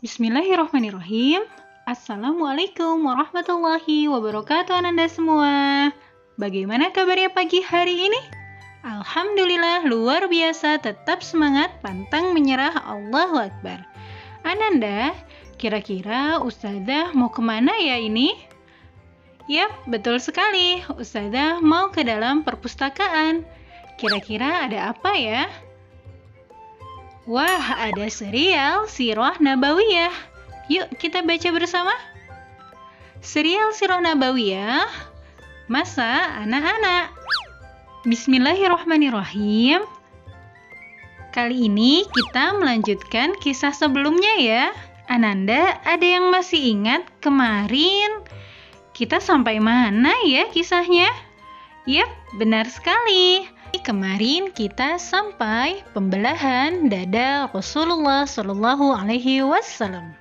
Bismillahirrahmanirrahim. Assalamualaikum warahmatullahi wabarakatuh Ananda semua. Bagaimana kabarnya pagi hari ini? Alhamdulillah luar biasa, tetap semangat, pantang menyerah, Allahu Akbar. Ananda, kira-kira Ustazah mau kemana ya ini? Yap, betul sekali. Ustazah mau ke dalam perpustakaan. Kira-kira ada apa ya? Wah, ada serial Sirah Nabawiyah. Yuk kita baca bersama. Serial Sirah Nabawiyah, masa anak-anak. Bismillahirrahmanirrahim. Kali ini kita melanjutkan kisah sebelumnya ya. Ananda, ada yang masih ingat kemarin kita sampai mana ya kisahnya? Yap, benar sekali. Kemarin kita sampai pembelahan dada Rasulullah Shallallahu Alaihi Wasallam.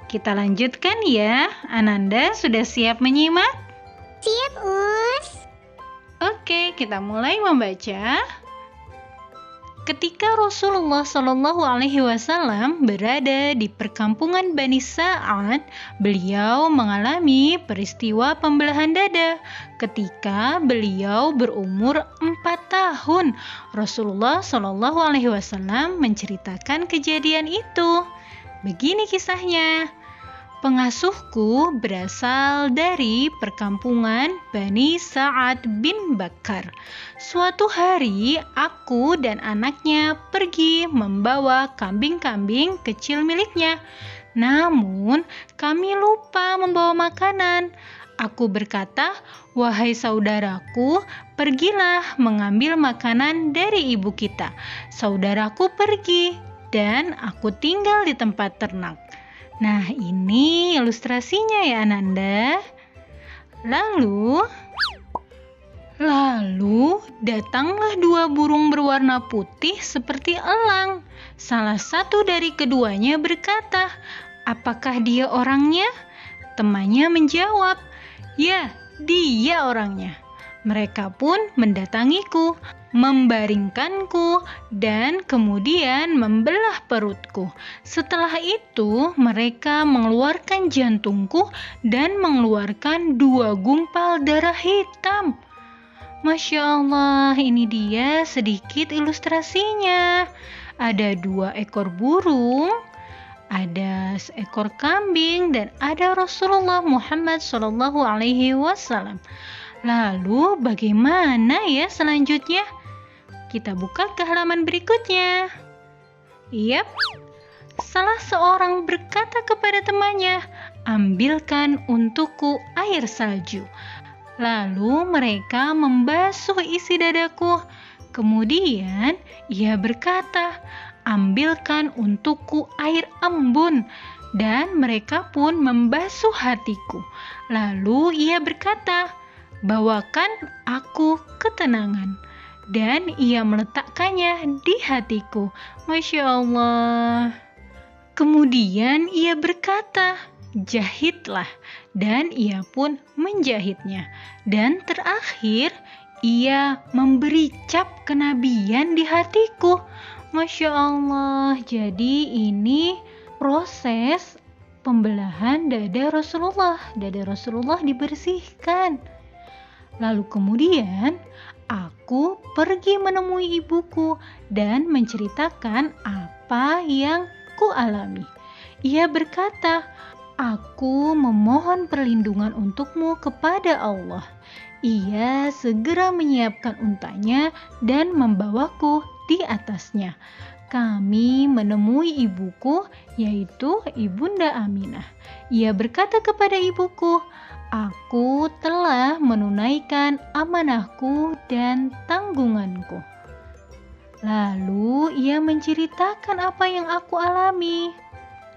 Kita lanjutkan ya. Ananda sudah siap menyimak? Siap, Us. Oke, kita mulai membaca. Ketika Rasulullah Shallallahu Alaihi Wasallam berada di perkampungan Bani Sa'ad, beliau mengalami peristiwa pembelahan dada. Ketika beliau berumur 4 tahun, Rasulullah Shallallahu Alaihi Wasallam menceritakan kejadian itu. Begini kisahnya. Pengasuhku berasal dari perkampungan Bani Sa'ad bin Bakar. Suatu hari, aku dan anaknya pergi membawa kambing-kambing kecil miliknya. Namun, kami lupa membawa makanan. Aku berkata, "Wahai saudaraku, pergilah mengambil makanan dari ibu kita." Saudaraku pergi, dan aku tinggal di tempat ternak. Nah, ini ilustrasinya ya Ananda. Lalu datanglah 2 burung berwarna putih seperti elang. Salah satu dari keduanya berkata, "Apakah dia orangnya?" Temannya menjawab, "Ya, dia orangnya." Mereka pun mendatangiku, membaringkanku, dan kemudian membelah perutku. Setelah itu, mereka mengeluarkan jantungku dan mengeluarkan 2 gumpal darah hitam. Masya Allah, ini dia sedikit ilustrasinya. Ada 2 ekor burung, ada seekor kambing, dan ada Rasulullah Muhammad Sallallahu Alaihi Wasallam. Lalu bagaimana ya selanjutnya? Kita buka ke halaman berikutnya. Yap, salah seorang berkata kepada temannya, "Ambilkan untukku air salju." Lalu mereka membasuh isi dadaku. Kemudian ia berkata, "Ambilkan untukku air embun." Dan mereka pun membasuh hatiku. Lalu ia berkata, "Bawakan aku ketenangan." Dan ia meletakkannya di hatiku. Masya Allah. Kemudian ia berkata, "Jahitlah." Dan ia pun menjahitnya. Dan terakhir, ia memberi cap kenabian di hatiku. Masya Allah. Jadi ini proses pembelahan dada Rasulullah. Dada Rasulullah dibersihkan. Lalu kemudian aku pergi menemui ibuku dan menceritakan apa yang kualami. Ia berkata, "Aku memohon perlindungan untukmu kepada Allah." Ia segera menyiapkan untanya dan membawaku di atasnya. Kami menemui ibuku, yaitu Ibunda Aminah. Ia berkata kepada ibuku, "Aku telah menunaikan amanahku dan tanggunganku." Lalu ia menceritakan apa yang aku alami.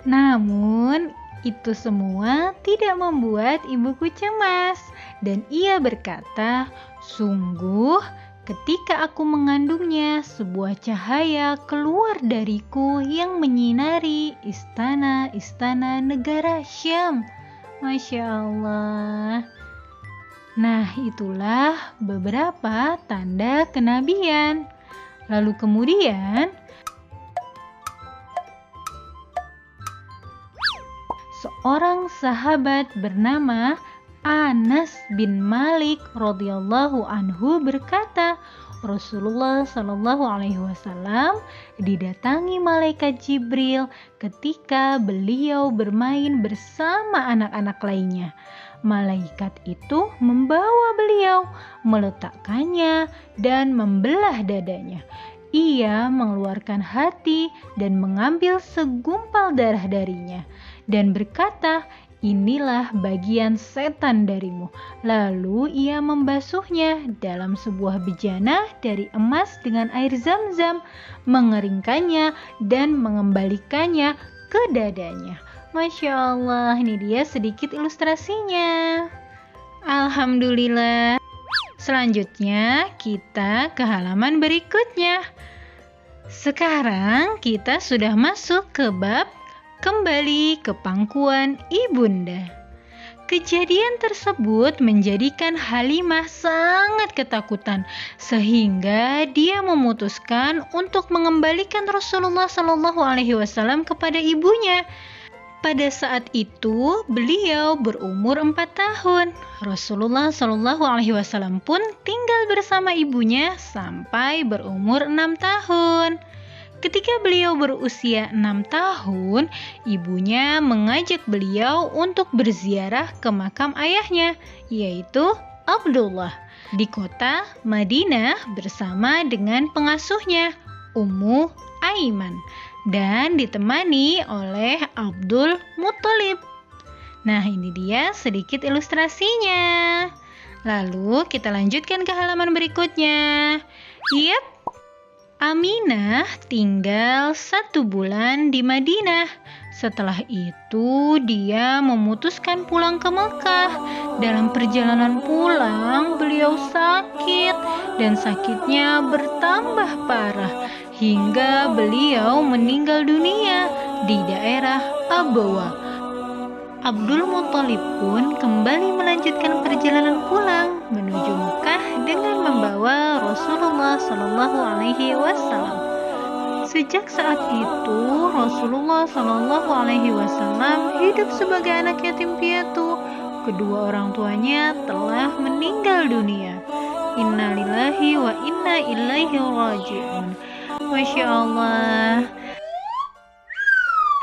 Namun itu semua tidak membuat ibuku cemas. Dan ia berkata, "Sungguh, ketika aku mengandungnya, sebuah cahaya keluar dariku yang menyinari istana-istana negara Syam." Masya Allah. Nah, itulah beberapa tanda kenabian. Lalu kemudian seorang sahabat bernama Anas bin Malik radhiyallahu anhu berkata, Rasulullah Shallallahu Alaihi Wasallam didatangi malaikat Jibril ketika beliau bermain bersama anak-anak lainnya. Malaikat itu membawa beliau, meletakkannya dan membelah dadanya. Ia mengeluarkan hati dan mengambil segumpal darah darinya dan berkata, inilah bagian setan darimu. Lalu ia membasuhnya dalam sebuah bejana dari emas dengan air zam-zam, mengeringkannya dan mengembalikannya ke dadanya. Masya Allah, ini dia sedikit ilustrasinya. Alhamdulillah. Selanjutnya kita ke halaman berikutnya. Sekarang kita sudah masuk ke bab kembali ke pangkuan ibunda. Kejadian tersebut menjadikan Halimah sangat ketakutan sehingga dia memutuskan untuk mengembalikan Rasulullah Shallallahu Alaihi Wasallam kepada ibunya. Pada saat itu beliau berumur 4 tahun. Rasulullah Shallallahu Alaihi Wasallam pun tinggal bersama ibunya sampai berumur 6 tahun. Ketika beliau berusia 6 tahun, ibunya mengajak beliau untuk berziarah ke makam ayahnya, yaitu Abdullah, di kota Madinah bersama dengan pengasuhnya, Ummu Aiman, dan ditemani oleh Abdul Muthalib. Nah, ini dia sedikit ilustrasinya. Lalu kita lanjutkan ke halaman berikutnya. Yap, Aminah tinggal 1 bulan di Madinah. Setelah itu dia memutuskan pulang ke Mekah. Dalam perjalanan pulang beliau sakit dan sakitnya bertambah parah hingga beliau meninggal dunia di daerah Abawa. Abdul Muthalib pun kembali melanjutkan perjalanan pulang menuju Mekah dengan membawa Rasulullah Shallallahu Alaihi Wasallam. Sejak saat itu Rasulullah Shallallahu Alaihi Wasallam hidup sebagai anak yatim piatu. Kedua orang tuanya telah meninggal dunia. Inna lillahi wa inna ilaihi raji'un. Masya Allah.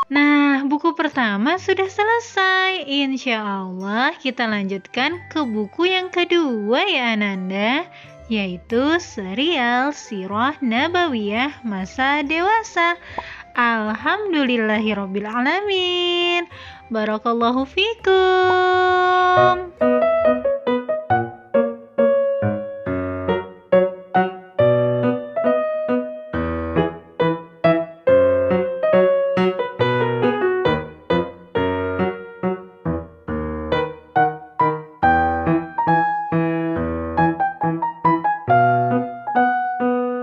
Nah, buku pertama sudah selesai. Insya Allah kita lanjutkan ke buku yang kedua ya Ananda, yaitu serial Sirah Nabawiyah Masa Dewasa. Alhamdulillahirrabbilalamin. Barakallahu fikum.